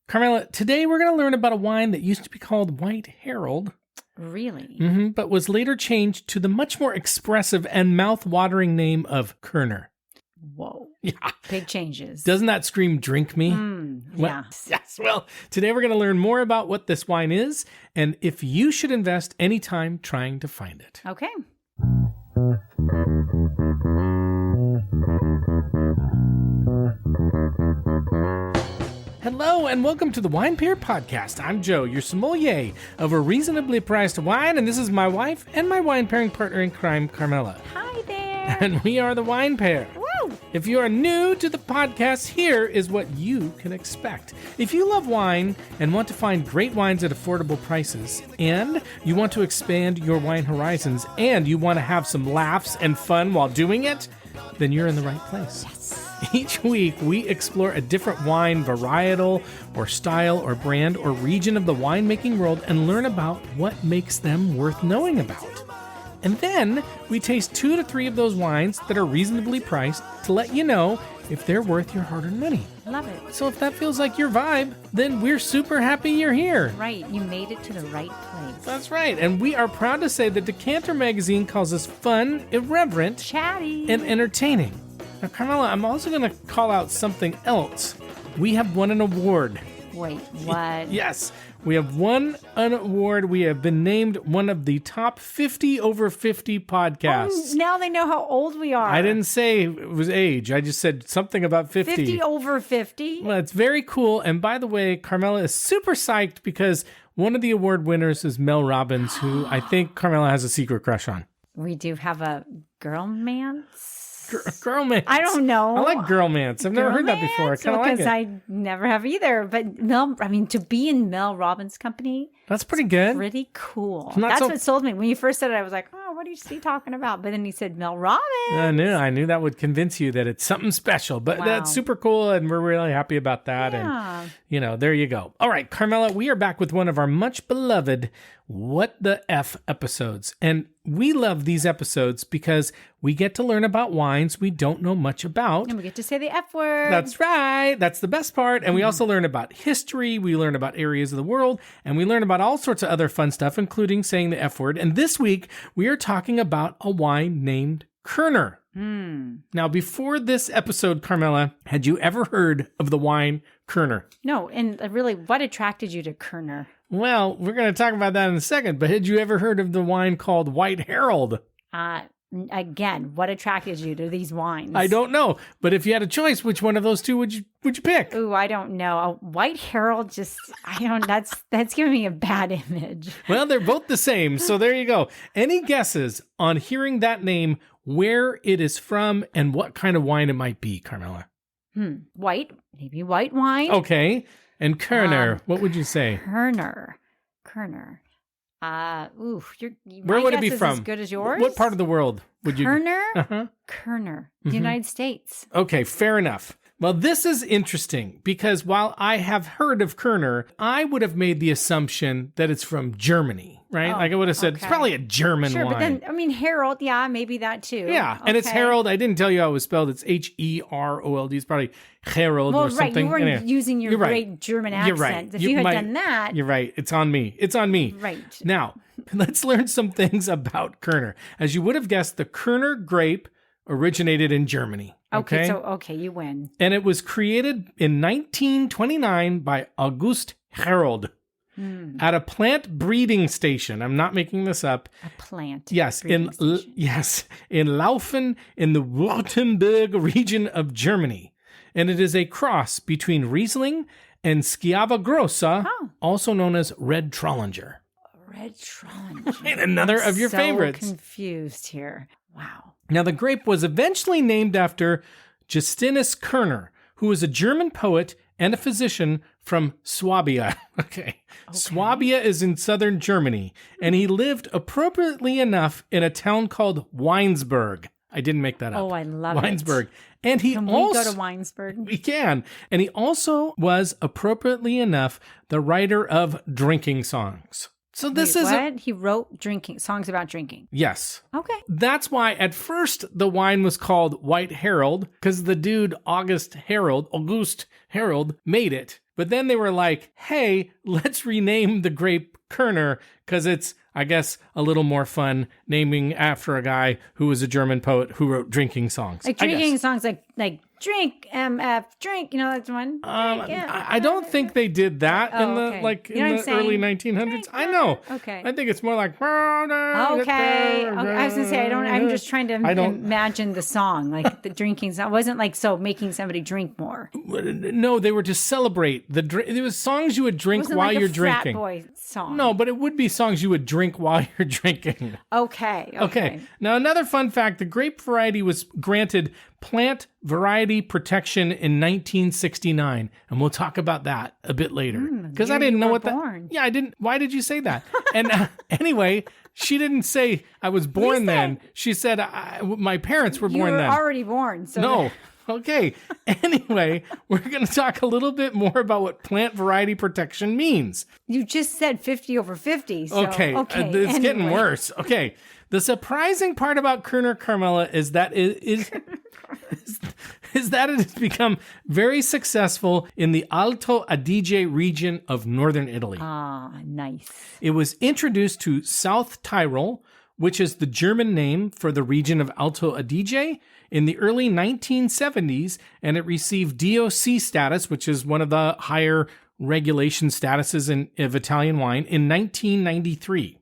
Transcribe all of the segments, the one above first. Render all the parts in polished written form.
Carmela, today we're going to learn about a wine that used to be called White Harold. Really? But was later changed to the much more expressive and mouth-watering name of Kerner. Whoa. Yeah. Big changes. Doesn't that scream drink me? Yeah. Yes. Well, today we're going to learn more about what this wine is and if you should invest any time trying to find it. Okay. Hello and welcome to the Wine Pair Podcast. I'm Joe, your sommelier of a reasonably priced wine, and this is my wife and my wine pairing partner in crime, Carmela. Hi there. And we are the Wine Pair. Woo! If you are new to the podcast, here is what you can expect. If you love wine and want to find great wines at affordable prices, and you want to expand your wine horizons, and you want to have some laughs and fun while doing it, then you're in the right place. Yes. Each week, we explore a different wine varietal or style or brand or region of the winemaking world and learn about what makes them worth knowing about. And then we taste 2 to 3 of those wines that are reasonably priced to let you know if they're worth your hard-earned money. Love it. So if that feels like your vibe, then we're super happy you're here. Right. You made it to the right place. That's right. And we are proud to say that Decanter Magazine calls us fun, irreverent, Chatty. and entertaining. Now, Carmela, I'm also going to call out something else. We have won an award. Wait, what? Yes, we have won an award. We have been named one of the top 50 over 50 podcasts. Oh, now they know how old we are. I didn't say it was age. I just said something about 50. 50 over 50? Well, it's very cool. And by the way, Carmela is super psyched because one of the award winners is Mel Robbins, who I think Carmela has a secret crush on. We do have a girl-mance? Girl-mance. I don't know. I like girl-mance. I've never heard that before. I kind of like it. Because I never have either. But to be in Mel Robbins' company, that's pretty good. Pretty cool. Not That's so- what sold me. When you first said it, I was like, oh, what is he talking about? But then he said Mel Robbins. I knew that would convince you that it's something special. But Wow. that's super cool, and we're really happy about that. Yeah. And, there you go. All right, Carmela, we are back with one of our much beloved What the F episodes. And we love these episodes because we get to learn about wines we don't know much about. And we get to say the F word. That's right. That's the best part. And we also learn about history. We learn about areas of the world. And we learn about all sorts of other fun stuff, including saying the F word. And this week, we are talking about a wine named Kerner. Now, before this episode, Carmela, had you ever heard of the wine Kerner? No, and really, what attracted you to Kerner? Well, we're going to talk about that in a second. But had you ever heard of the wine called White Harold? Again, what attracted you to these wines? I don't know. But if you had a choice, which one of those two would you pick? Ooh, I don't know. A White Harold that's giving me a bad image. Well, they're both the same. So there you go. Any guesses on hearing that name, where it is from, and what kind of wine it might be, Carmela? White, maybe white wine. Okay. And Kerner, what would you say? Kerner. Where would it be from? As good as yours? What part of the world would you? Kerner? Uh-huh. Kerner. The United States. Okay, fair enough. Well, this is interesting because while I have heard of Kerner, I would have made the assumption that it's from Germany, right? Oh, like I would have said, it's probably a German sure, wine. but then, Harold, yeah, maybe that too. Yeah, and it's Harold. I didn't tell you how it was spelled. It's Herold. It's probably Harold or something. Well, right, you weren't using your right. great German accent. You're right. If you had done that. You're right. It's on me. Right. Now, let's learn some things about Kerner. As you would have guessed, the Kerner grape originated in Germany. Okay, you win. And it was created in 1929 by August Harold at a plant breeding station. I'm not making this up. A plant. Yes, in Laufen in the Württemberg region of Germany. And it is a cross between Riesling and Schiava Grossa, also known as Red Trollinger. Red Trollinger. Right, another of your favorites. So confused here. Wow. Now, the grape was eventually named after Justinus Kerner, who was a German poet and a physician from Swabia. Okay. Swabia is in southern Germany, and he lived appropriately enough in a town called Weinsberg. I didn't make that up. Oh, I love Weinsberg. it. And he Can also, we go to Weinsberg? We can. And he also was, appropriately enough, the writer of drinking songs. So this is what? He wrote songs about drinking. Yes. Okay. That's why at first the wine was called White Harold, because the dude August Harold made it. But then they were like, hey, let's rename the grape Kerner because it's, I guess, a little more fun naming after a guy who was a German poet who wrote drinking songs. Like drinking songs like drink, MF, drink, that's one. I don't think they did that in the early 1900s. Drink, I know. Okay. I think it's more like... Okay. I was going to say, I'm just trying to imagine the song, like the drinking song. It wasn't like making somebody drink more. No, they were to celebrate. There was songs you would drink while you're drinking. Frat Boy song. No, but it would be songs you would drink while you're drinking. Okay. Now, another fun fact, the grape variety was granted plant variety protection in 1969, and we'll talk about that a bit later because I didn't know what that. Yeah, I didn't. Why did you say that? And anyway, she didn't say I was born then. She said my parents were born then. You were already born. So no. Okay. Anyway, we're going to talk a little bit more about what plant variety protection means. You just said 50 over 50. So, okay. It's getting worse. Okay. The surprising part about Kerner, Carmela, is that it has become very successful in the Alto Adige region of northern Italy. Ah, nice. It was introduced to South Tyrol, which is the German name for the region of Alto Adige, in the early 1970s, and it received DOC status, which is one of the higher regulation statuses of Italian wine, in 1993.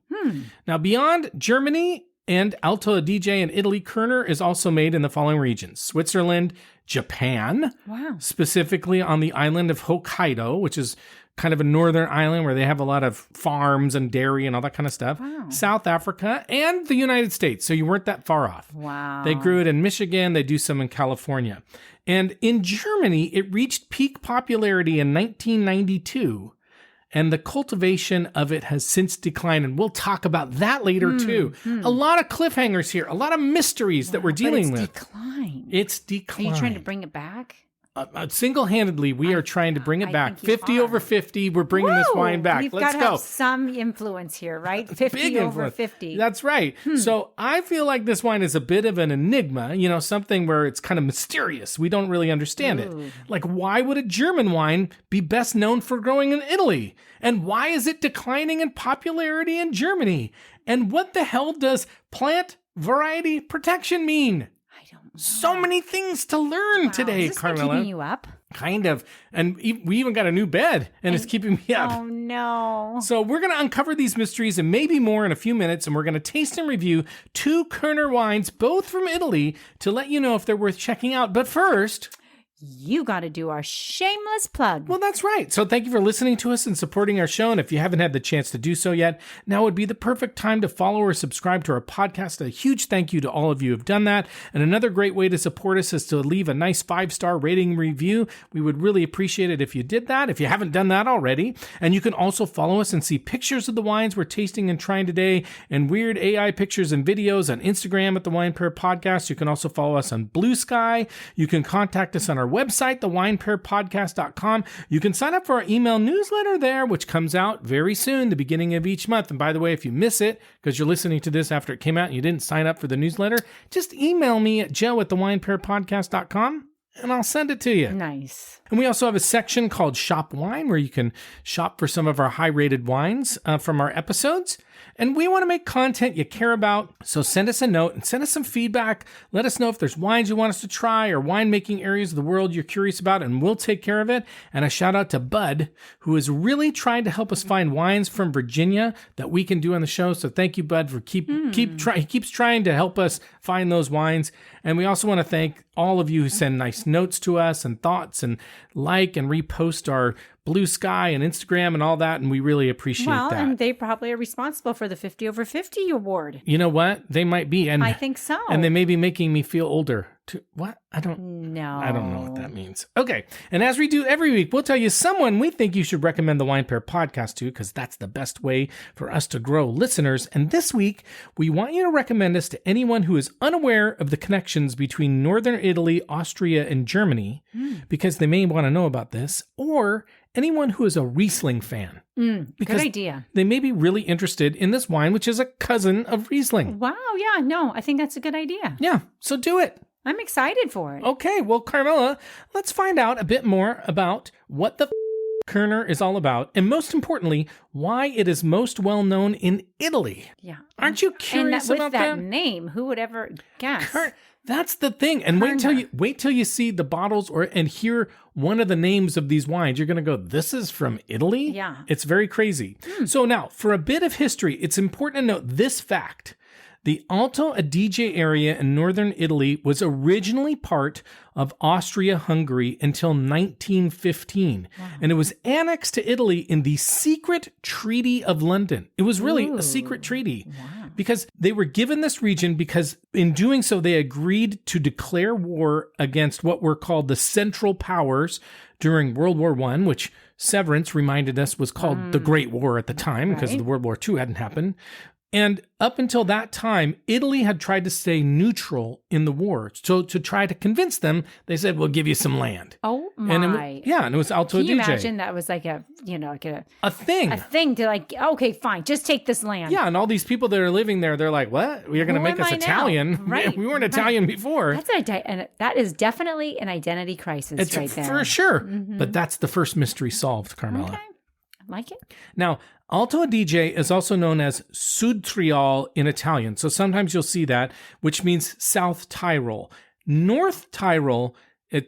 Now, beyond Germany and Alto Adige and Italy, Kerner is also made in the following regions: Switzerland, Japan, specifically on the island of Hokkaido, which is kind of a northern island where they have a lot of farms and dairy and all that kind of stuff. South Africa and the United States. So you weren't that far off. Wow. They grew it in Michigan. They do some in California. And in Germany, it reached peak popularity in 1992. And the cultivation of it has since declined. And we'll talk about that later, too. A lot of cliffhangers here. A lot of mysteries that we're dealing with. It's declined. Are you trying to bring it back? Single-handedly, we are trying to bring it back. 50 over 50, we're bringing this wine back. We've Let's got to have some influence here, right? 50 Big over influence. 50. That's right. So I feel like this wine is a bit of an enigma, something where it's kind of mysterious. We don't really understand it. Like, why would a German wine be best known for growing in Italy? And why is it declining in popularity in Germany? And what the hell does plant variety protection mean? So many things to learn today, Carmela. Keeping you up? Kind of. And we even got a new bed, and it's keeping me up. Oh, no. So we're going to uncover these mysteries and maybe more in a few minutes, and we're going to taste and review 2 Kerner wines, both from Italy, to let you know if they're worth checking out. But first... you got to do our shameless plug. Well, that's right. So thank you for listening to us and supporting our show. And if you haven't had the chance to do so yet, now would be the perfect time to follow or subscribe to our podcast. A huge thank you to all of you who have done that. And another great way to support us is to leave a nice 5-star rating review. We would really appreciate it if you did that, if you haven't done that already. And you can also follow us and see pictures of the wines we're tasting and trying today, and weird AI pictures and videos on Instagram at the Wine Pair Podcast. You can also follow us on Blue Sky. You can contact us on our website, thewinepairpodcast.com. You can sign up for our email newsletter there, which comes out very soon, the beginning of each month. And by the way, if you miss it, because you're listening to this after it came out and you didn't sign up for the newsletter, just email me at joe@thewinepairpodcast.com and I'll send it to you. Nice. And we also have a section called Shop Wine, where you can shop for some of our high-rated wines from our episodes. And we want to make content you care about, so send us a note and send us some feedback. Let us know if there's wines you want us to try or winemaking areas of the world you're curious about, and we'll take care of it. And a shout out to Bud, who is really trying to help us find wines from Virginia that we can do on the show. So thank you, Bud, for he keeps trying to help us find those wines. And we also want to thank all of you who send nice notes to us and thoughts and like and repost our Blue Sky and Instagram and all that, and we really appreciate that. Well, and they probably are responsible for the 50 over 50 award. You know what? They might be. And I think so. And they may be making me feel older. What? I don't know what that means. Okay. And as we do every week, we'll tell you someone we think you should recommend the Wine Pair podcast to, because that's the best way for us to grow listeners. And this week, we want you to recommend us to anyone who is unaware of the connections between Northern Italy, Austria, and Germany, because they may want to know about this, or anyone who is a Riesling fan. Good idea. They may be really interested in this wine, which is a cousin of Riesling. Wow. Yeah. No, I think that's a good idea. Yeah. So do it. I'm excited for it. Okay. Well, Carmela, let's find out a bit more about what the Kerner is all about, and most importantly, why it is most well known in Italy. Yeah. Aren't you curious about that? With that name, who would ever guess? That's the thing. And wait till you see the bottles and hear one of the names of these wines. You're going to go, this is from Italy? Yeah. It's very crazy. So now, for a bit of history, it's important to note this fact. The Alto Adige area in northern Italy was originally part of Austria-Hungary until 1915. Wow. And it was annexed to Italy in the Secret Treaty of London. It was really a secret treaty because they were given this region because in doing so, they agreed to declare war against what were called the Central Powers during World War I, which Severance reminded us was called the Great War at the time because the World War II hadn't happened. And up until that time, Italy had tried to stay neutral in the war. So to try to convince them, they said, we'll give you some land. Oh, my. And it was Alto Adige. Can you imagine that was like a thing? A thing to like, okay, fine, just take this land. Yeah, and all these people that are living there, they're like, what? You're going to make us Italian? Right. We weren't Italian before. And that is definitely an identity crisis right there. For sure. But that's the first mystery solved, Carmela. Okay. Like it. Now, Alto Adige is also known as Südtirol in Italian. So sometimes you'll see that, which means South Tyrol. North Tyrol,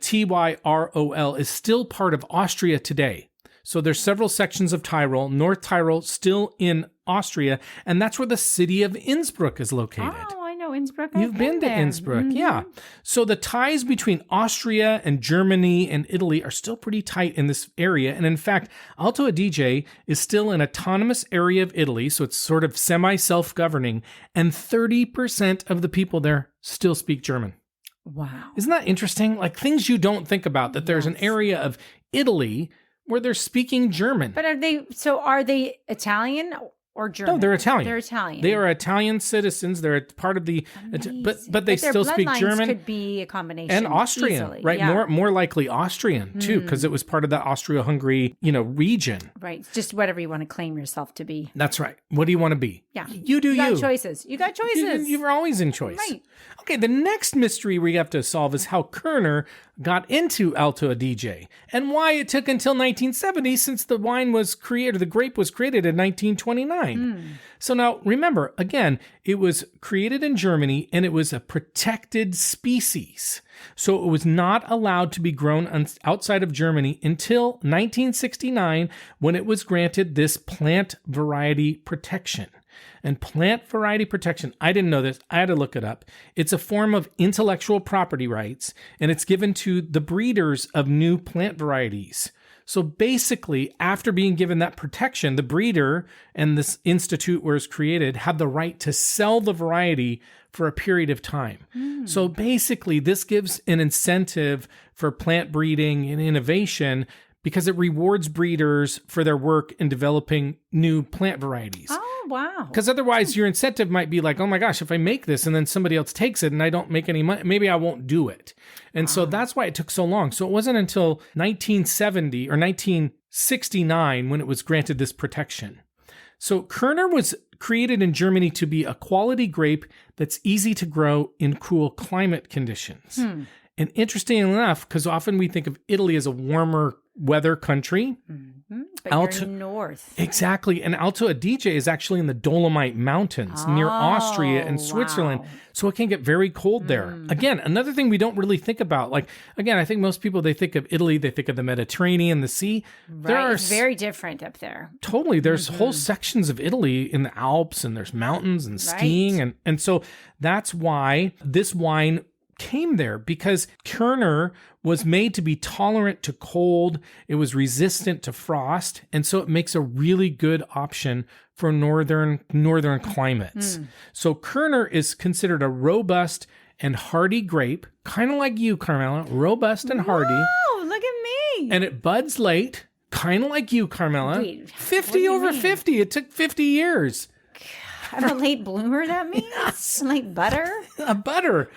Tyrol, is still part of Austria today. So there's several sections of Tyrol. North Tyrol still in Austria, and that's where the city of Innsbruck is located. Oh, I know Innsbruck. You've been to Innsbruck, yeah. So the ties between Austria and Germany and Italy are still pretty tight in this area. And in fact, Alto Adige is still an autonomous area of Italy, so it's sort of semi-self-governing, and 30% of the people there still speak German. Wow. Isn't that interesting? Like things you don't think about, that there's an area of Italy where they're speaking German. But are they Italian or German? No, they're Italian. They're Italian. They are Italian citizens. They're part of the, but they still speak German. Could be a combination and Austrian, easily. right? Yeah. More likely Austrian too, because it was part of the Austria-Hungary, region. Right, just whatever you want to claim yourself to be. That's right. What do you want to be? Yeah, you do. You got choices. You got choices. You're always in choice. Right. Okay, the next mystery we have to solve is how Kerner got into Alto Adige and why it took until 1970 since the wine was created, the grape was created in 1929. So now remember, again, it was created in Germany and it was a protected species. So it was not allowed to be grown outside of Germany until 1969 when it was granted this plant variety protection. And plant variety protection, I didn't know this, I had to look it up. It's a form of intellectual property rights, and it's given to the breeders of new plant varieties. So basically, after being given that protection, the breeder and this institute where it's created had the right to sell the variety for a period of time. So basically, this gives an incentive for plant breeding and innovation because it rewards breeders for their work in developing new plant varieties. Oh, wow. Because otherwise your incentive might be like, oh my gosh, if I make this and then somebody else takes it and I don't make any money, maybe I won't do it. And so that's why it took so long. So it wasn't until 1970 or 1969 when it was granted this protection. So Kerner was created in Germany to be a quality grape that's easy to grow in cool climate conditions. And interesting enough, because often we think of Italy as a warmer weather country. But you're north. Exactly. And Alto Adige is actually in the Dolomite Mountains near Austria and Switzerland. So it can get very cold there. Again, another thing we don't really think about. Like, again, I think most people, they think of Italy, they think of the Mediterranean, the sea. Right. It's very different up there. Totally. There's whole sections of Italy in the Alps and there's mountains and skiing. And so that's why this wine came there, because Kerner was made to be tolerant to cold. It was resistant to frost. And so it makes a really good option for northern climates. So Kerner is considered a robust and hardy grape, kind of like you, Carmela, robust and hardy. Oh, look at me. And it buds late, kind of like you, Carmela. Wait, 50 over 50. It took 50 years. I'm a late bloomer, that means? Yes. Late butter? A butter.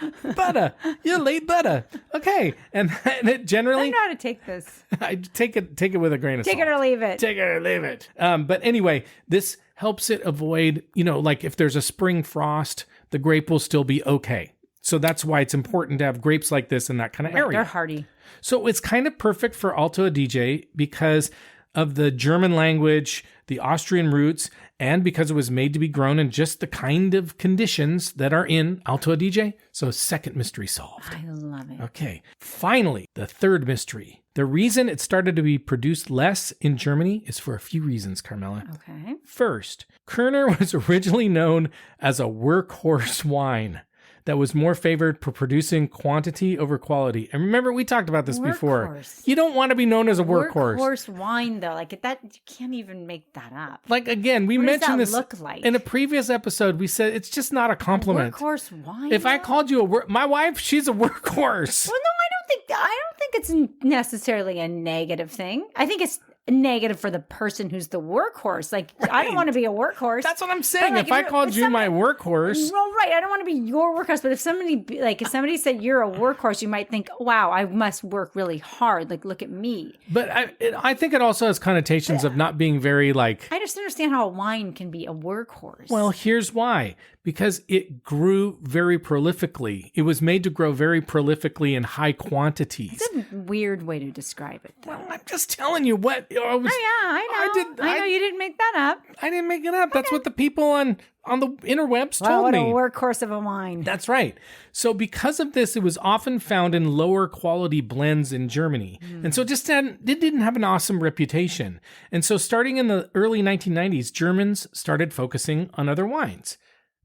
You're late butter. Okay. And it generally... I know how to take this. I take it with a grain of salt. Take it or leave it. Take it or leave it. But anyway, this helps it avoid, like if there's a spring frost, the grape will still be okay. So that's why it's important to have grapes like this in that kind of area. They're hardy. So it's kind of perfect for Alto Adige because of the German language, the Austrian roots, and because it was made to be grown in just the kind of conditions that are in Alto Adige. So second mystery solved. I love it. Okay. Finally, the third mystery. The reason it started to be produced less in Germany is for a few reasons, Carmela. Okay. First, Kerner was originally known as a workhorse wine that was more favored for producing quantity over quality. And remember, we talked about this before. You don't want to be known as a workhorse. Workhorse wine, though, like that, you can't even make that up. Like, again, we mentioned this look like? in a previous episode. We said it's just not a compliment. Workhorse wine. If I called you my wife, she's a workhorse. Well, no, I don't think it's necessarily a negative thing. I think it's negative for the person who's the workhorse. Like, right. I don't want to be a workhorse. That's what I'm saying. Like, if I called you my workhorse. Well, right. I don't want to be your workhorse. But if somebody said you're a workhorse, you might think, wow, I must work really hard. Like, look at me. But I think it also has connotations of not being very like. I just understand how a wine can be a workhorse. Well, here's why. Because it grew very prolifically. It was made to grow very prolifically in high quantities. It's a weird way to describe it, though. Well, I'm just telling you what. I know. I know you didn't make that up. I didn't make it up. That's what the people on the interwebs told me. What a workhorse of a wine. That's right. So because of this, it was often found in lower quality blends in Germany. And so it didn't have an awesome reputation. And so starting in the early 1990s, Germans started focusing on other wines.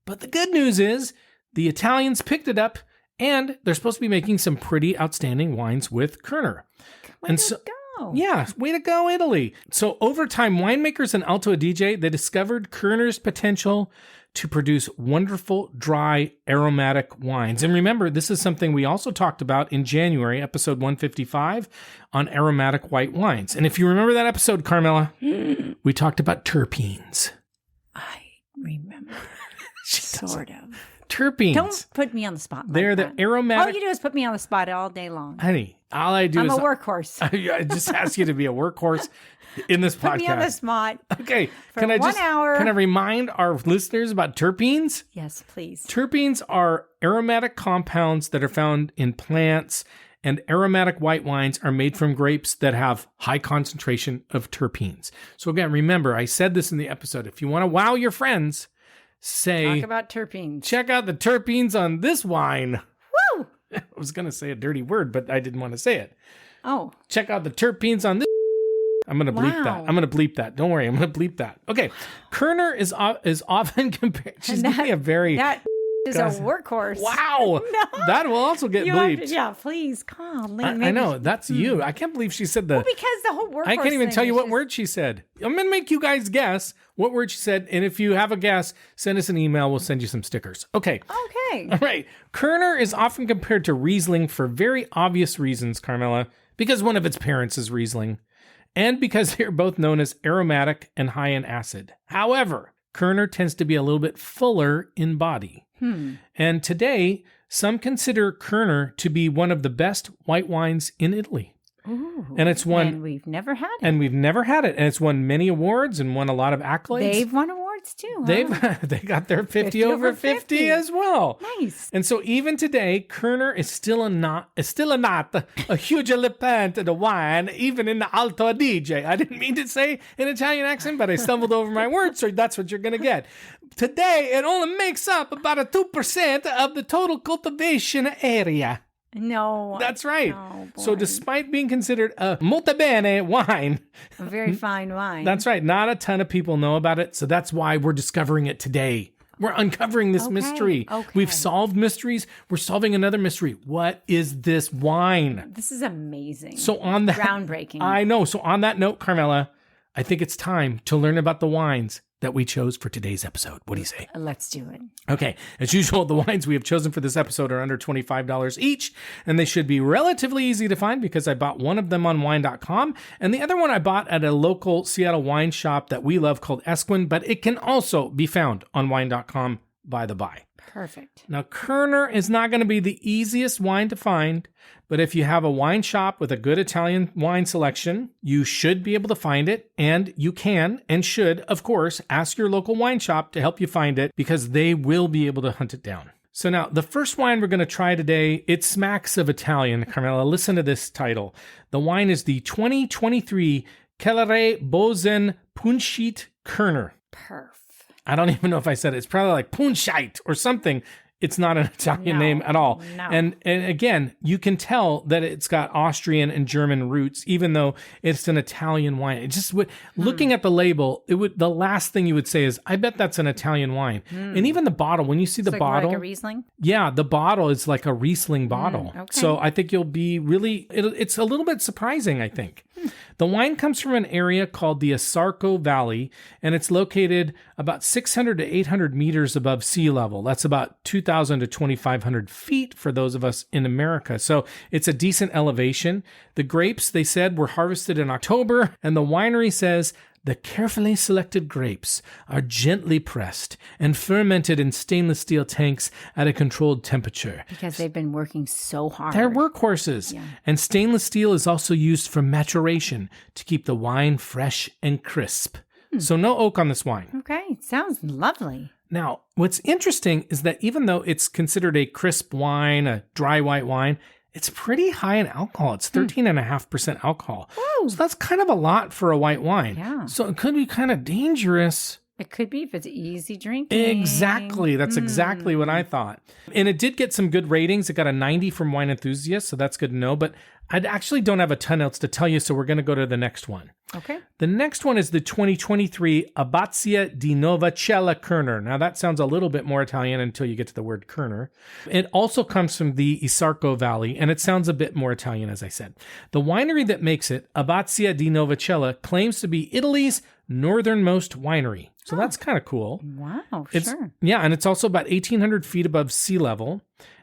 But the good news is the Italians picked it up, and they're supposed to be making some pretty outstanding wines with Kerner. Way to go. Yeah, way to go, Italy. So over time, winemakers in Alto Adige, they discovered Kerner's potential to produce wonderful, dry, aromatic wines. And remember, this is something we also talked about in January, episode 155, on aromatic white wines. And if you remember that episode, Carmela, we talked about terpenes. I remember. Sort of. Terpenes. Don't put me on the spot. They're the aromatic. All you do is put me on the spot all day long. Honey, all I do I'm is. a workhorse. I just ask you to be a workhorse in this podcast. Put me on the spot. Okay. For 1 hour. Can I remind our listeners about terpenes? Yes, please. Terpenes are aromatic compounds that are found in plants, and aromatic white wines are made from grapes that have high concentration of terpenes. So again, remember, I said this in the episode. If you want to wow your friends, talk about terpenes. Check out the terpenes on this wine. Woo! I was going to say a dirty word, but I didn't want to say it. Oh. Check out the terpenes on this. I'm going to bleep that. I'm going to bleep that. Don't worry. I'm going to bleep that. Okay. Kerner is often compared. She's giving me a very. That is a workhorse. Wow. No. That will also get bleeped. Yeah, please. Calm. I know. That's you. I can't believe she said the. Well, because the whole workhorse. I can't even tell you what word she said. I'm going to make you guys guess what word she said. And if you have a guess, send us an email. We'll send you some stickers. Okay. All right. Kerner is often compared to Riesling for very obvious reasons, Carmela, because one of its parents is Riesling, and because they're both known as aromatic and high in acid. However, Kerner tends to be a little bit fuller in body. And today, some consider Kerner to be one of the best white wines in Italy. Ooh, and it's won. And we've never had it. And it's won many awards and won a lot of accolades. They've won awards too. Huh? They got their 50 over 50 as well. Nice. And so even today, Kerner is still not a huge elephant of the wine, even in the Alto Adige. I didn't mean to say an Italian accent, but I stumbled over my words, so that's what you're going to get. Today, it only makes up about 2% of the total cultivation area. No. That's right. Oh, so despite being considered a molto bene wine, a very fine wine. That's right. Not a ton of people know about it. So that's why we're discovering it today. We're uncovering this mystery. Okay. We've solved mysteries. We're solving another mystery. What is this wine? This is amazing. So on that, groundbreaking. I know. So on that note, Carmela, I think it's time to learn about the wines that we chose for today's episode. What do you say? Let's do it. Okay. As usual, the wines we have chosen for this episode are under $25 each, and they should be relatively easy to find because I bought one of them on wine.com, and the other one I bought at a local Seattle wine shop that we love called Esquin, but it can also be found on wine.com by the by. Perfect. Now, Kerner is not going to be the easiest wine to find, but if you have a wine shop with a good Italian wine selection, you should be able to find it, and you can and should, of course, ask your local wine shop to help you find it because they will be able to hunt it down. So now, the first wine we're going to try today, it smacks of Italian, Carmela. Listen to this title. The wine is the 2023 Kellerei Bozen Puntscheit Kerner. Perf. I don't even know if I said it. It's probably like Puntscheit or something. It's not an Italian name at all. No. And again, you can tell that it's got Austrian and German roots, even though it's an Italian wine. It just would, looking at the label, the last thing you would say is, I bet that's an Italian wine. And even the bottle, when you see the Like bottle, like a Riesling? yeah, the bottle is like a Riesling bottle. Okay. So I think you'll be really, it's a little bit surprising, I think. The wine comes from an area called the Isarco Valley, and it's located about 600 to 800 meters above sea level. That's about 2,000 to 2,500 feet for those of us in America. So it's a decent elevation. The grapes, they said, were harvested in October, and the winery says the carefully selected grapes are gently pressed and fermented in stainless steel tanks at a controlled temperature. Because they've been working so hard. They're workhorses. Yeah. And stainless steel is also used for maturation to keep the wine fresh and crisp. So no oak on this wine. Okay, sounds lovely. Now, what's interesting is that even though it's considered a crisp wine, a dry white wine, it's pretty high in alcohol. It's 13.5% alcohol. Woo. So that's kind of a lot for a white wine. Yeah. So it could be kind of dangerous. It could be if it's easy drinking. Exactly. That's exactly what I thought. And it did get some good ratings. It got a 90 from Wine Enthusiast, so that's good to know. But I actually don't have a ton else to tell you, so we're going to go to the next one. Okay. The next one is the 2023 Abbazia di Novacella Kerner. Now, that sounds a little bit more Italian until you get to the word Kerner. It also comes from the Isarco Valley, and it sounds a bit more Italian, as I said. The winery that makes it, Abbazia di Novacella, claims to be Italy's northernmost winery. So that's kind of cool. Wow, It's, sure. Yeah, and it's also about 1,800 feet above sea level.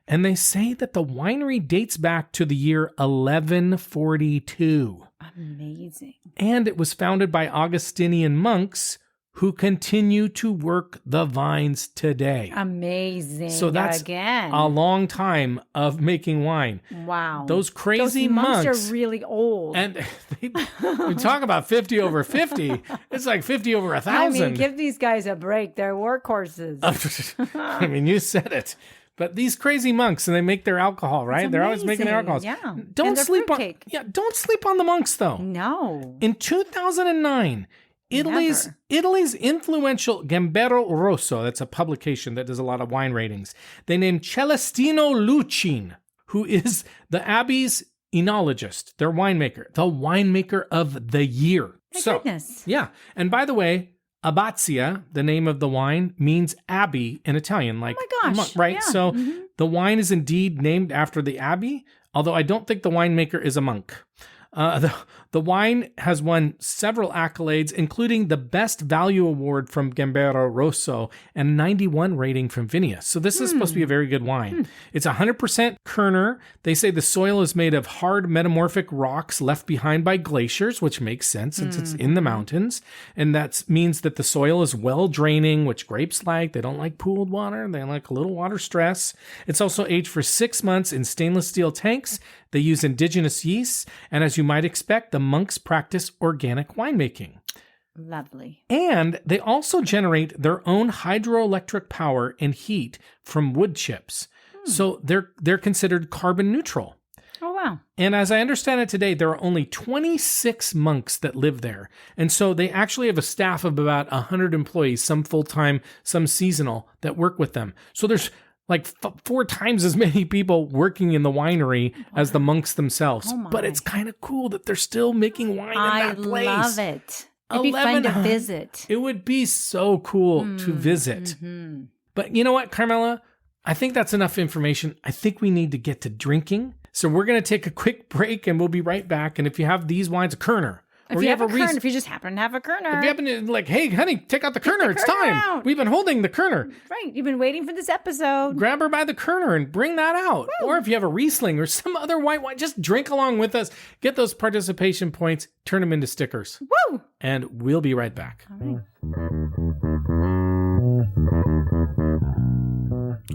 And they say that the winery dates back to the year 1142. Amazing. And it was founded by Augustinian monks who continue to work the vines today. Amazing. So that's again a long time of making wine. Wow. Those crazy Those monks monks are really old. And we talk about 50 over 50. It's like 50 over 1,000. I mean, give these guys a break. They're workhorses. I mean, you said it. But these crazy monks, and they make their alcohol, right? They're always making their alcohols. Yeah. Don't And their sleep on fruitcake. don't sleep on the monks though. No. In 2009, Italy's influential Gambero Rosso, that's a publication that does a lot of wine ratings, they named Celestino Lucin, who is the Abbey's enologist, their winemaker, the winemaker of the year. My goodness. Yeah. And by the way, Abbazia, the name of the wine, means abbey in Italian, like Oh my gosh, monk, right? yeah. So the wine is indeed named after the abbey, although I don't think the winemaker is a monk. The wine has won several accolades, including the Best Value Award from Gambero Rosso and a 91 rating from Vinia. So this is supposed to be a very good wine. It's 100% Kerner. They say the soil is made of hard metamorphic rocks left behind by glaciers, which makes sense since it's in the mountains. And that means that the soil is well draining, which grapes like. They don't like pooled water. They like a little water stress. It's also aged for 6 months in stainless steel tanks. They use indigenous yeasts. And as you might expect, the monks practice organic winemaking. Lovely. And they also generate their own hydroelectric power and heat from wood chips. So they're considered carbon neutral. Oh, wow. And as I understand it today, there are only 26 monks that live there. And so they actually have a staff of about 100 employees, some full-time, some seasonal, that work with them. So there's like 4 times as many people working in the winery as the monks themselves. Oh my. But it's kind of cool that they're still making wine in that place. I love it. It'd be fun to visit. It would be so cool to visit. But you know what, Carmela? I think that's enough information. I think we need to get to drinking. So we're going to take a quick break and we'll be right back. And if you have these wines, a Kerner. If you have a Kerner, if you just happen to have a Kerner. If you happen to, like, hey, honey, take out the Kerner. It's Kerner time. out. We've been holding the Kerner. Right. You've been waiting for this episode. Grab her by the Kerner and bring that out. Woo. Or if you have a Riesling or some other white wine, just drink along with us. Get those participation points. Turn them into stickers. Woo! And we'll be right back. All right.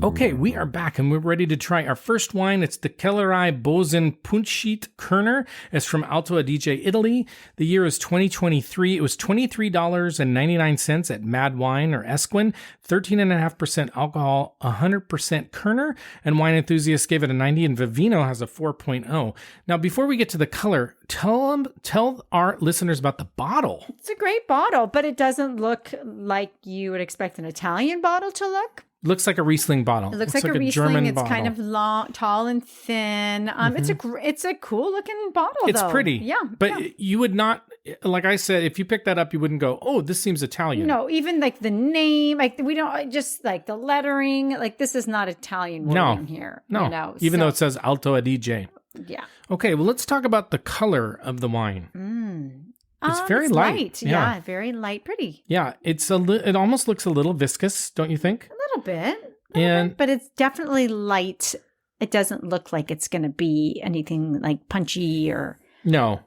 Okay, we are back and we're ready to try our first wine. It's the Kellerei Bozen Puntscheit Kerner. It's from Alto Adige, Italy. The year is 2023. It was $23.99 at Mad Wine or Esquin. 13.5% alcohol, 100% Kerner. And Wine Enthusiasts gave it a 90 and Vivino has a 4.0. Now, before we get to the color, tell our listeners about the bottle. It's a great bottle, but it doesn't look like you would expect an Italian bottle to look. Looks like a Riesling bottle. It looks like a Riesling. German it's bottle. kind of long, tall and thin. It's a cool looking bottle. It's though. pretty. Yeah, but you would not, like I said, if you pick that up, you wouldn't go, "Oh, this seems Italian." No, even like the name, like we don't just like the lettering. Like this is not Italian wording here. No, you know, even though it says Alto Adige. Yeah. Okay, well, let's talk about the color of the wine. It's very light. Yeah, very light, pretty. Yeah, it almost looks a little viscous, don't you think? A little bit. But it's definitely light. It doesn't look like it's going to be anything like punchy or... No.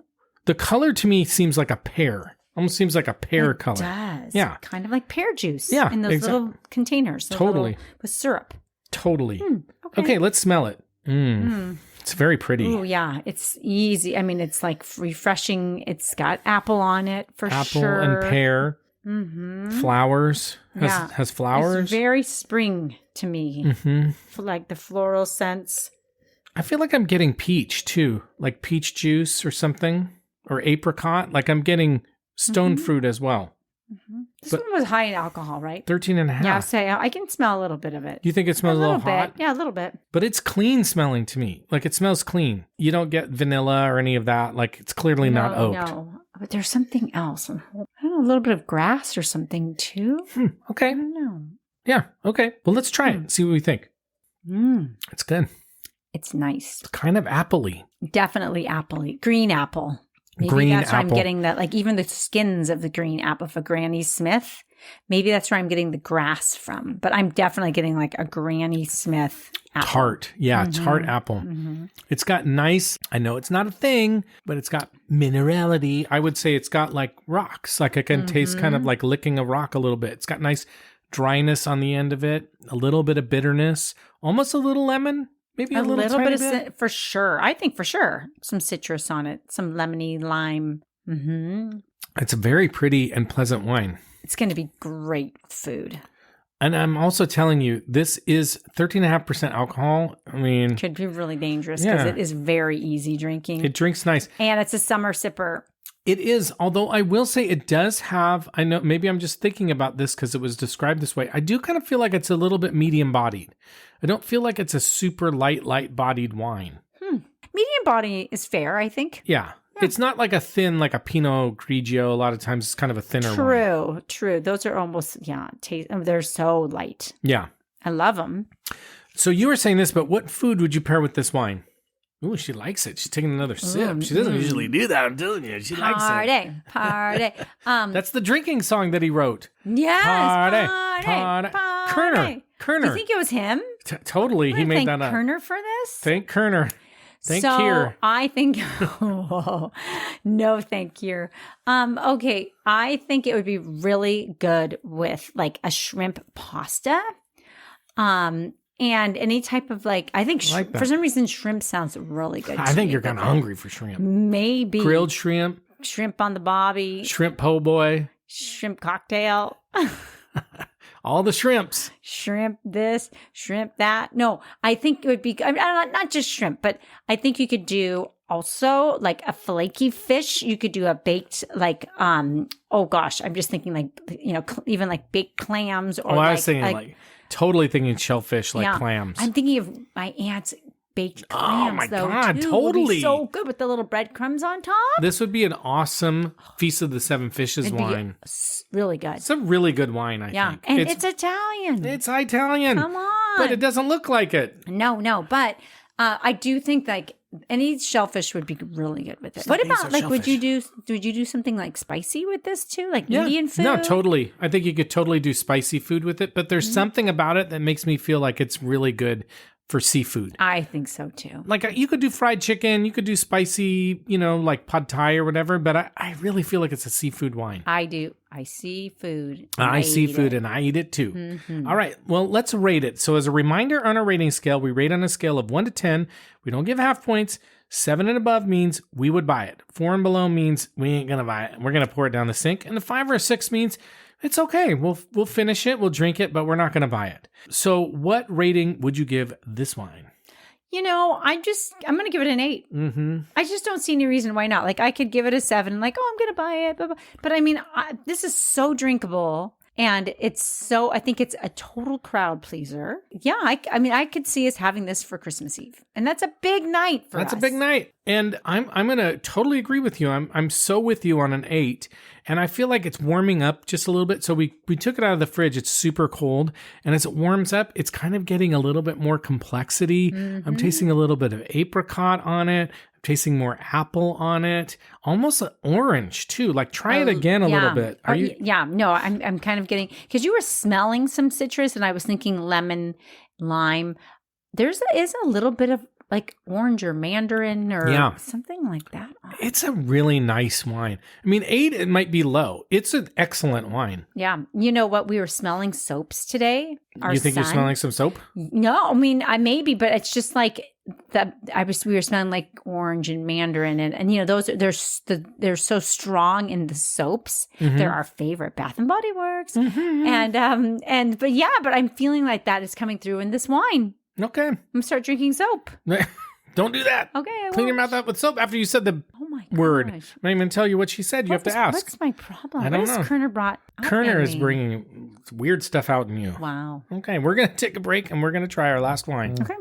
The color to me seems like a pear. Almost seems like a pear color. It does. Yeah. Kind of like pear juice. Yeah, in those little containers. Totally. With syrup. Totally. Okay, let's smell it. It's very pretty. Oh, yeah. It's easy. I mean, it's like refreshing. It's got apple on it for sure. Apple and pear. Flowers. Has flowers. It's very spring to me. Like the floral scents. I feel like I'm getting peach too. Like peach juice or something. Or apricot. Like I'm getting stone fruit as well. This one was high in alcohol, right? 13.5. Yeah, say I can smell a little bit of it. You think it smells a little hot? Yeah, a little bit. But it's clean smelling to me. Like it smells clean. You don't get vanilla or any of that. Like it's clearly not oaked. No, but there's something else. I don't know, a little bit of grass or something too. Okay. I don't know. Yeah. Okay. Well, let's try it and see what we think. It's good. It's nice. It's kind of apple-y. Definitely apple-y. Green apple. Maybe that's why I'm getting that, like even the skins of the green apple for Granny Smith. Maybe that's where I'm getting the grass from. But I'm definitely getting like a Granny Smith apple. Tart. Yeah, tart apple. It's got nice, I know it's not a thing, but it's got minerality. I would say it's got like rocks. Like I can taste kind of like licking a rock a little bit. It's got nice dryness on the end of it, a little bit of bitterness, almost a little lemon. Maybe a little bit of for sure. I think for sure. Some citrus on it. Some lemony lime. It's a very pretty and pleasant wine. It's going to be great food. And I'm also telling you, this is 13.5% alcohol. I mean... Could be really dangerous because it is very easy drinking. It drinks nice. And it's a summer sipper. It is, although I will say it does have, I know maybe I'm just thinking about this because it was described this way. I do kind of feel like it's a little bit medium bodied. I don't feel like it's a super light bodied wine. Medium body is fair, I think. Yeah. It's not like a thin, like a Pinot Grigio. A lot of times it's kind of a thinner wine. True. Those are almost, they're so light. Yeah. I love them. So you were saying this, but what food would you pair with this wine? Ooh, she likes it. She's taking another sip. She doesn't usually do that. I'm telling you. She likes it. Party. That's the drinking song that he wrote. Yes. Party. Kerner. Do you think it was him? Totally. He made that up. Kerner for this? Thank Kerner. Thank you. I think, no, thank you. Okay. I think it would be really good with like a shrimp pasta. And any type of I think for some reason, shrimp sounds really good. I think you're kind of hungry for shrimp. Maybe. Grilled shrimp. Shrimp on the bobby. Shrimp po' boy. Shrimp cocktail. All the shrimps. Shrimp this, shrimp that. No, I think it would be, not just shrimp, but I think you could do also like a flaky fish. You could do a baked, oh gosh, I'm just thinking even like baked clams or I was thinking totally thinking shellfish, like clams. I'm thinking of my aunt's baked clams. Oh my though, God, too. totally. It would be so good with the little breadcrumbs on top. This would be an awesome Feast of the Seven Fishes wine. Really good. It's a really good wine, I think. And it's Italian. It's Italian. Come on. But it doesn't look like it. No. But I do think any shellfish would be really good with it. What about would you do something like spicy with this too? Like Indian food? No, totally. I think you could totally do spicy food with it, but there's something about it that makes me feel like it's really good for seafood. I think so too. Like you could do fried chicken, you could do spicy, like pad thai or whatever, but I really feel like it's a seafood wine. I do. I see food. I see food and I eat it too. Mm-hmm. All right. Well, let's rate it. So as a reminder on our rating scale, we rate on a scale of 1 to 10. We don't give half points. 7 and above means we would buy it. 4 and below means we ain't going to buy it. We're going to pour it down the sink. And the 5 or 6 means it's okay. We'll finish it. We'll drink it, but we're not going to buy it. So what rating would you give this wine? I'm going to give it an 8. Mm-hmm. I just don't see any reason why not. Like, I could give it a 7, like, I'm going to buy it. Blah, blah. But I mean, this is so drinkable. And I think it's a total crowd pleaser. Yeah, I could see us having this for Christmas Eve. And that's a big night for us. That's a big night. And I'm going to totally agree with you. I'm so with you on an 8. And I feel like it's warming up just a little bit. So we took it out of the fridge. It's super cold. And as it warms up, it's kind of getting a little bit more complexity. Mm-hmm. I'm tasting a little bit of apricot on it. I'm tasting more apple on it. Almost orange too. Like try it again a little bit. Are you? Yeah, no, I'm kind of getting, because you were smelling some citrus and I was thinking lemon, lime. Is a little bit of like orange or mandarin or something like that. It's a really nice wine. I mean, 8, it might be low. It's an excellent wine. Yeah. You know what? We were smelling soaps today. You think you're smelling some soap? No, I mean, I maybe, but it's just like we were smelling like orange and mandarin and those they're so strong in the soaps. Mm-hmm. They're our favorite, Bath and Body Works. Mm-hmm. But I'm feeling like that is coming through in this wine. Okay. I'm going to start drinking soap. Don't do that. Okay, I Clean your mouth out with soap after you said the word. I didn't even tell you what she said. You have to ask. What's my problem? I don't know. Kerner brought Kerner is bringing weird stuff out in you. Wow. Okay, we're going to take a break and we're going to try our last wine. Okay.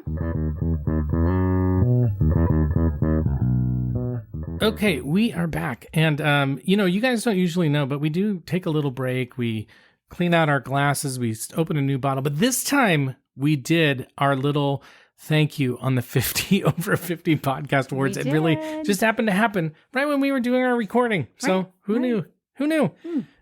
Okay, we are back. And, you guys don't usually know, but we do take a little break. We clean out our glasses. We open a new bottle. But this time we did our little thank you on the 50 over 50 podcast awards. It really just happened to happen right when we were doing our recording. So who knew? Who knew?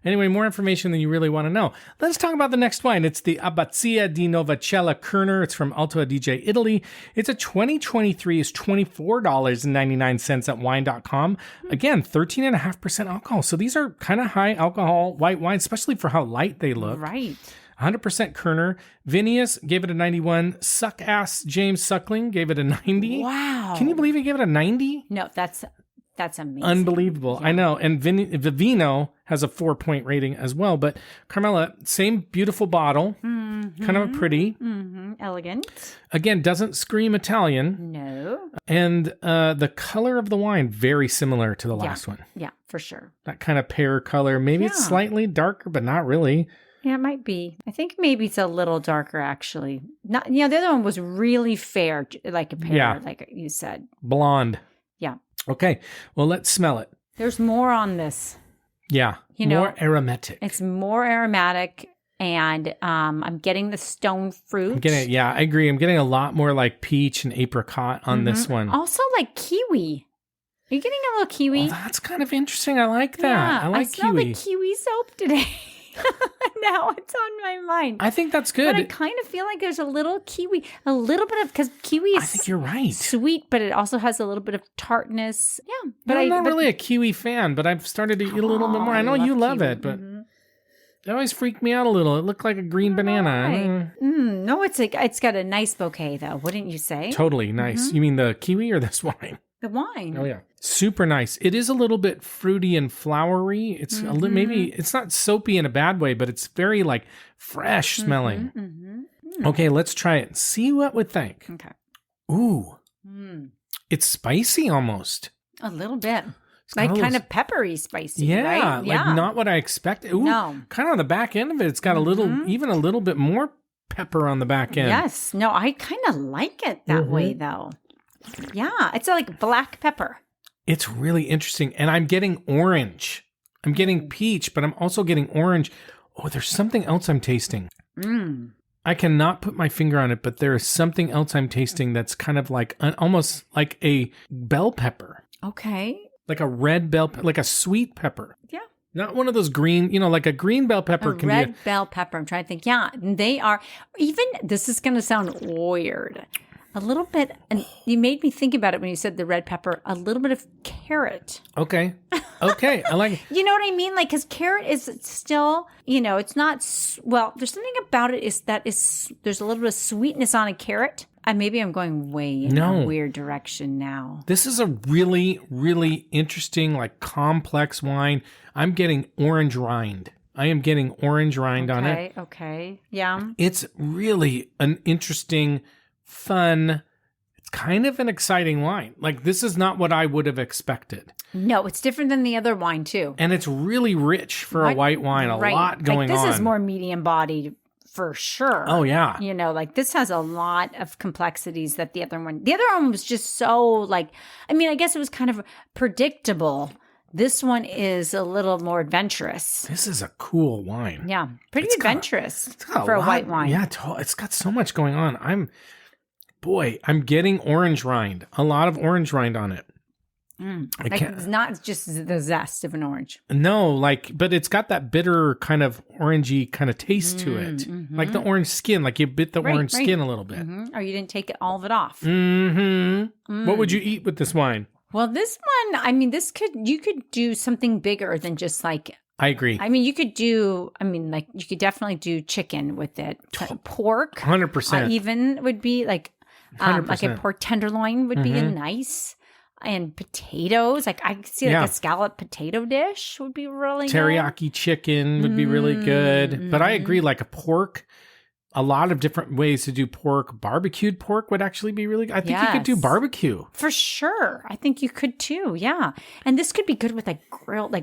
Anyway, more information than you really want to know. Let's talk about the next wine. It's the Abbazia di Novacella Kerner. It's from Alto Adige, Italy. It's a 2023. It's $24.99 at wine.com. Again, 13.5% alcohol. So these are kind of high alcohol white wines, especially for how light they look. Right. 100% Kerner. Vinius gave it a 91. Suckass James Suckling gave it a 90. Wow. Can you believe he gave it a 90? No, that's amazing. Unbelievable. Yeah. I know. And Vivino has a 4-point rating as well. But Carmela, same beautiful bottle. Mm-hmm. Kind of pretty. Mm-hmm. Elegant. Again, doesn't scream Italian. No. And the color of the wine, very similar to the last one. Yeah, for sure. That kind of pear color. Maybe it's slightly darker, but not really. Yeah, it might be. I think maybe it's a little darker, actually. Not, the other one was really fair, like a pear, like you said. Blonde. Yeah. Okay. Well, let's smell it. There's more on this. Yeah. More aromatic. It's more aromatic, and I'm getting the stone fruit. I agree. I'm getting a lot more like peach and apricot on this one. Also like kiwi. Are you getting a little kiwi? Oh, that's kind of interesting. I like that. Yeah, I like kiwi. I smelled the kiwi soap today. Now it's on my mind. I think that's good. But I kind of feel like there's a little kiwi, a little bit of, because kiwi is, I think you're right, sweet, but it also has a little bit of tartness. Yeah. But I'm not really a kiwi fan, but I've started to eat a little bit more. I know you love it, but it always freaked me out a little. It looked like a green banana. Right. No, it's got a nice bouquet though, wouldn't you say? Totally nice. You mean the kiwi or this wine? The wine. Oh, yeah. Super nice. It is a little bit fruity and flowery. It's maybe it's not soapy in a bad way, but it's very like fresh smelling. Okay, let's try it and see what we think. Okay. Ooh. It's spicy almost. A little bit. Like kind of peppery spicy, right? Like not what I expected. Ooh, no. Kind of on the back end of it, it's got a little, even a little bit more pepper on the back end. Yes. No, I kind of like it that way though. Yeah, it's like black pepper. It's really interesting. And I'm getting orange. I'm getting peach, but I'm also getting orange. Oh, there's something else I'm tasting. I cannot put my finger on it, but there is something else I'm tasting that's kind of like almost like a bell pepper. Okay. Like a red bell, like a sweet pepper. Yeah. Not one of those green, like a green bell pepper can be. Red bell pepper. I'm trying to think. Yeah, they are. Even, this is going to sound weird. A little bit, and you made me think about it when you said the red pepper, a little bit of carrot. Okay. Okay. I like it. You know what I mean? Like, because carrot is still, it's not, well, there's something about it there's a little bit of sweetness on a carrot. And maybe I'm going way in a weird direction now. This is a really, really interesting, like complex wine. I'm getting orange rind. I am getting orange rind on it. Okay. Yeah. It's really an interesting, fun, it's kind of an exciting wine. Like, this is not what I would have expected. No, it's different than the other wine too. And it's really rich for a white wine. A lot going on. This is more medium bodied for sure. Oh, yeah. Like this has a lot of complexities that the other one was just so like, I guess it was kind of predictable. This one is a little more adventurous. This is a cool wine. Yeah. Pretty adventurous for a white wine. Yeah. It's got so much going on. I'm getting orange rind. A lot of orange rind on it. It's not just the zest of an orange. No, but it's got that bitter kind of orangey kind of taste to it. Mm-hmm. Like the orange skin, like you bit the orange skin a little bit. Mm-hmm. Or you didn't take all of it off. Mm-hmm. What would you eat with this wine? Well, this one, you could do something bigger than just like. I agree. You could do, you could definitely do chicken with it. Pork. 100%. Even would be like a pork tenderloin would be nice. And potatoes, like I could see like a scallop potato dish would be really teriyaki good. Chicken would be really good. But I agree, like a pork, a lot of different ways to do pork. Barbecued pork would actually be really good. I think you could do barbecue. For sure. I think you could too, yeah. And this could be good with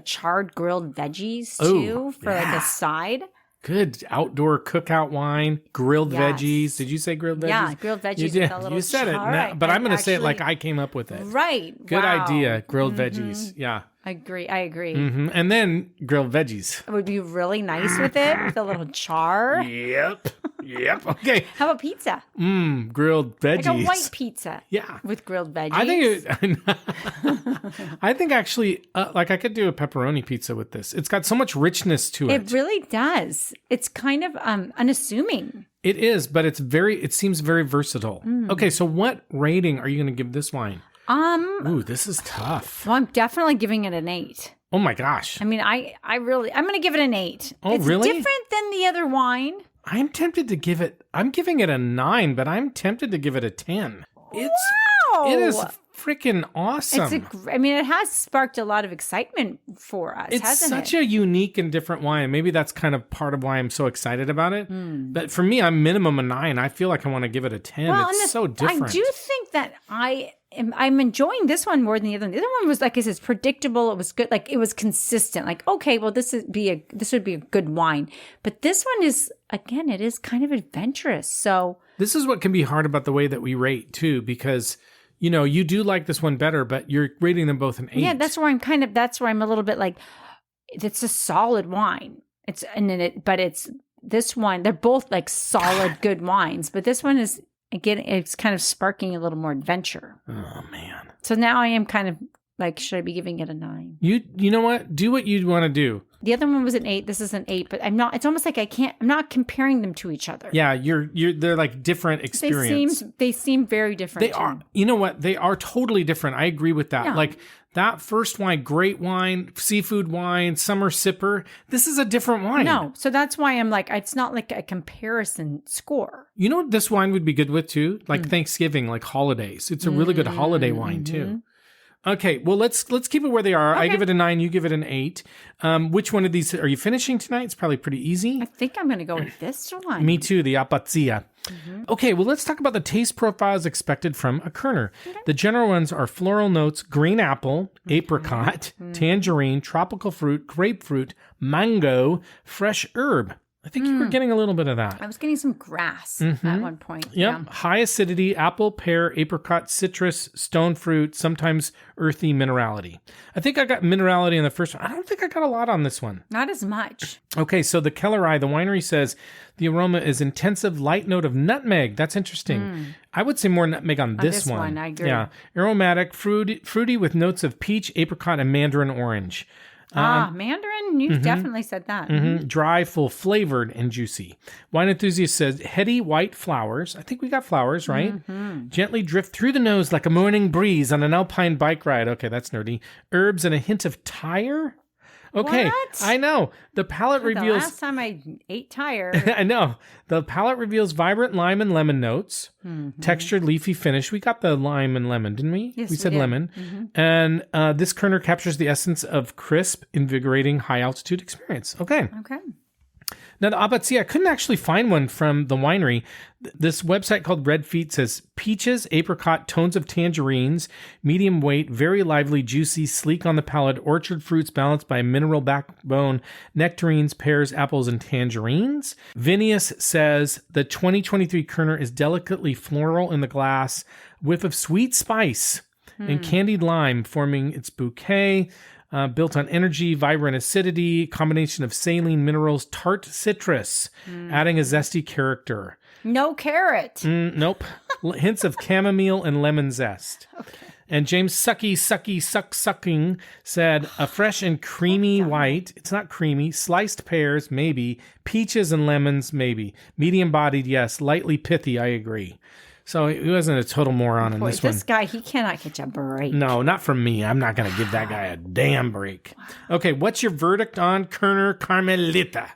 charred grilled veggies too for like a side. Good outdoor cookout wine, grilled veggies. Did you say grilled veggies? Yeah, grilled veggies with a little You said it, but I'm going to say it like I came up with it. Right. Good idea, grilled veggies. Yeah. I agree. Mm-hmm. And then grilled veggies. It would be really nice with it, with a little char. Yep. Okay. How about pizza? Grilled veggies. Like a white pizza. Yeah. With grilled veggies. I think actually, I could do a pepperoni pizza with this. It's got so much richness to it. It really does. It's kind of unassuming. It is, but it seems very versatile. Okay, so what rating are you going to give this wine? Ooh, this is tough. Well, I'm definitely giving it an 8. Oh my gosh. I'm going to give it an 8. Oh, it's really? different than the other wine. I'm tempted to I'm giving it a 9, but I'm tempted to give it a 10. It is freaking awesome. It has sparked a lot of excitement for us, hasn't it? It's such a unique and different wine. Maybe that's kind of part of why I'm so excited about it. But for me, I'm minimum a 9. I feel like I want to give it a 10. Well, it's so different. I do think that I'm enjoying this one more than the other one. The other one was, like I said, it's predictable. It was good. Like, it was consistent. Like, okay, well, this would be a good wine. But this one is, again, it is kind of adventurous. So this is what can be hard about the way that we rate too, because you do like this one better, but you're rating them both an 8. Yeah, that's where I'm a little bit like, it's a solid wine. It's this one. They're both like solid, good wines, but this one is. Again, it's kind of sparking a little more adventure. Oh, man. So now I am kind of like, should I be giving it a 9? You know what? Do what you want to do. The other one was an 8. This is an 8, but I'm not. It's almost like I'm not comparing them to each other. Yeah, they're like different experience. They seem very different. They are. You know what? They are totally different. I agree with that. Yeah. Like that first wine, great wine, seafood wine, summer sipper. This is a different wine. No, so that's why I'm like, it's not like a comparison score. You know what this wine would be good with too? Like Thanksgiving, like holidays. It's a really good holiday wine too. Okay, well, let's keep it where they are. Okay. I give it a 9, you give it an 8. Which one of these are you finishing tonight? It's probably pretty easy. I think I'm going to go with this one. Me too, the Abbazia. Okay, well, let's talk about the taste profiles expected from a Kerner. Okay. The general ones are floral notes, green apple, apricot, tangerine, tropical fruit, grapefruit, mango, fresh herb. I think you were getting a little bit of that. I was getting some grass at one point. Yep. Yeah. High acidity, apple, pear, apricot, citrus, stone fruit, sometimes earthy minerality. I think I got minerality in the first one. I don't think I got a lot on this one. Not as much. Okay, so the Kellerei, the winery says the aroma is intensive, light note of nutmeg. That's interesting. I would say more nutmeg on this one. I agree. Yeah. Aromatic, fruity with notes of peach, apricot, and mandarin orange. Mandarin? You've definitely said that. Dry, full flavored, and juicy. Wine enthusiast says heady white flowers. I think we got flowers, right? Gently drift through the nose like a morning breeze on an alpine bike ride. Okay, that's nerdy. Herbs and a hint of tire. Okay, What? I know. The palate The reveals. last time I ate tire. I know. The palate reveals vibrant lime and lemon notes, textured leafy finish. We got the lime and lemon, didn't we? Yes, we said we did. lemon. And this Kerner captures the essence of crisp, invigorating, high altitude experience. Okay. Okay. Now, the Abbazia, I couldn't actually find one from the winery. This website called Red Feet says peaches, apricot, tones of tangerines, medium weight, very lively, juicy, sleek on the palate, orchard fruits balanced by a mineral backbone, nectarines, pears, apples, and tangerines. Vinius says the 2023 Kerner is delicately floral in the glass, whiff of sweet spice and candied lime forming its bouquet. Built on energy, vibrant acidity, combination of saline minerals, tart citrus, adding a zesty character. No carrot. Nope. Hints of chamomile and lemon zest. Okay. And James Sucking said a fresh and creamy white. It's not creamy. Sliced pears, maybe. Peaches and lemons, maybe. Medium bodied, yes. Lightly pithy, I agree. So he wasn't a total moron in Boy, this one. this guy, he cannot catch a break. No, not from me. I'm not going to give that guy a damn break. Okay, what's your verdict on Kerner Carmelita?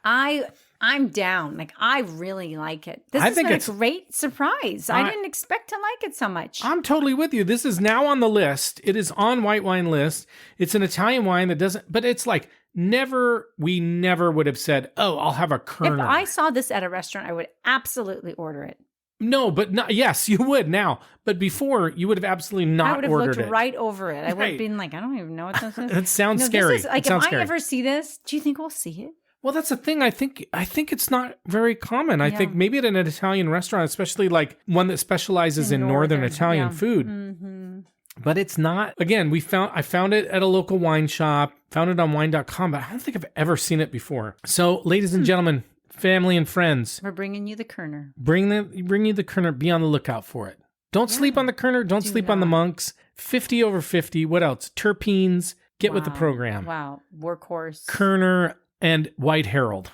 I'm down. Like, I really like it. This I has think been it's- a great surprise. I didn't expect to like it so much. I'm totally with you. This is now on the list. It is on white wine list. It's an Italian wine that doesn't, but it's like we never would have said, oh, I'll have a Kerner. If I saw this at a restaurant, I would absolutely order it. No, but not, yes, you would now. But before, you would have absolutely I not would have ordered looked it. right over it. I would Right. have been like, I don't even know what this is. It sounds No, scary. This is, like, It sounds if scary. I ever see this, do you think we'll see it? Well, that's the thing. I think it's not very common. I think maybe at an Italian restaurant, especially like one that specializes in northern Italian food. But it's not. Again, I found it at a local wine shop, found it on wine.com, but I don't think I've ever seen it before. So, ladies and gentlemen, family and friends, We're bringing you the Kerner. bring you the Kerner. Be on the lookout for it. Don't sleep on the Kerner. Don't sleep on the monks. 50 over 50. What else? Terpenes. Get with the program. Wow. Workhorse. Kerner and White Herald.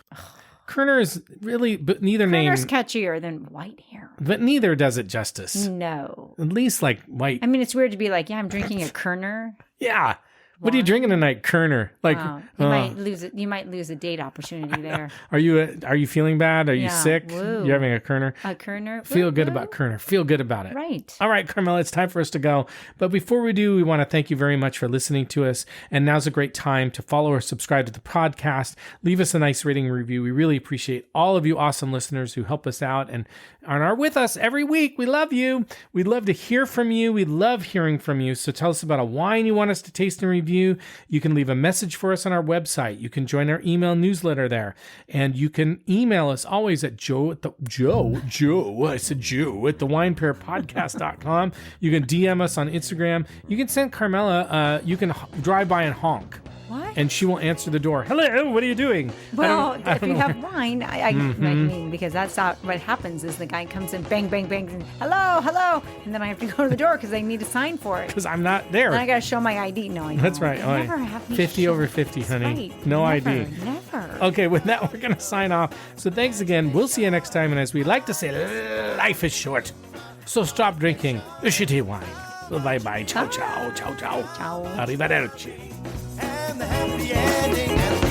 Kerner is really, but neither Kerner's name, catchier than White Hair. but neither does it justice. No. At least like white. I mean, it's weird to be like, yeah, I'm drinking a Kerner. Yeah. What are you drinking tonight, Kerner? Like, Wow. You might lose it. You might lose a date opportunity there. are you feeling bad? Are you Yeah. sick? Woo. You're having a Kerner. A Kerner. Feel good about Kerner. Feel good about it. Right. All right, Carmela, it's time for us to go. But before we do, we want to thank you very much for listening to us. And now's a great time to follow or subscribe to the podcast. Leave us a nice rating and review. We really appreciate all of you awesome listeners who help us out and are with us every week. We love you. We'd love to hear from you. We love hearing from you. So tell us about a wine you want us to taste and review. You can leave a message for us on our website. You can join our email newsletter there. And you can email us always at Joe at the winepairpodcast.com. You can DM us on Instagram. You can send Carmela, you can drive by and honk. What? And she will answer the door. Hello, what are you doing? Well, I if don't you know. have wine, I mean, because that's how what happens is the guy comes in, bang, bang, bang, and hello, and then I have to go to the door because I need to sign for it. Because I'm not there. Then I got to show my ID. No, I know. That's right. I Oh, never yeah. have any 50 shit. over 50, honey. Right. No Never, ID. Never. Okay, with that, we're going to sign off. So thanks again. We'll see you next time. And as we like to say, life is short. So stop drinking shitty wine. Bye-bye. Ciao, ciao. Ciao, ciao. Ciao. Arrivederci. And the happy ending.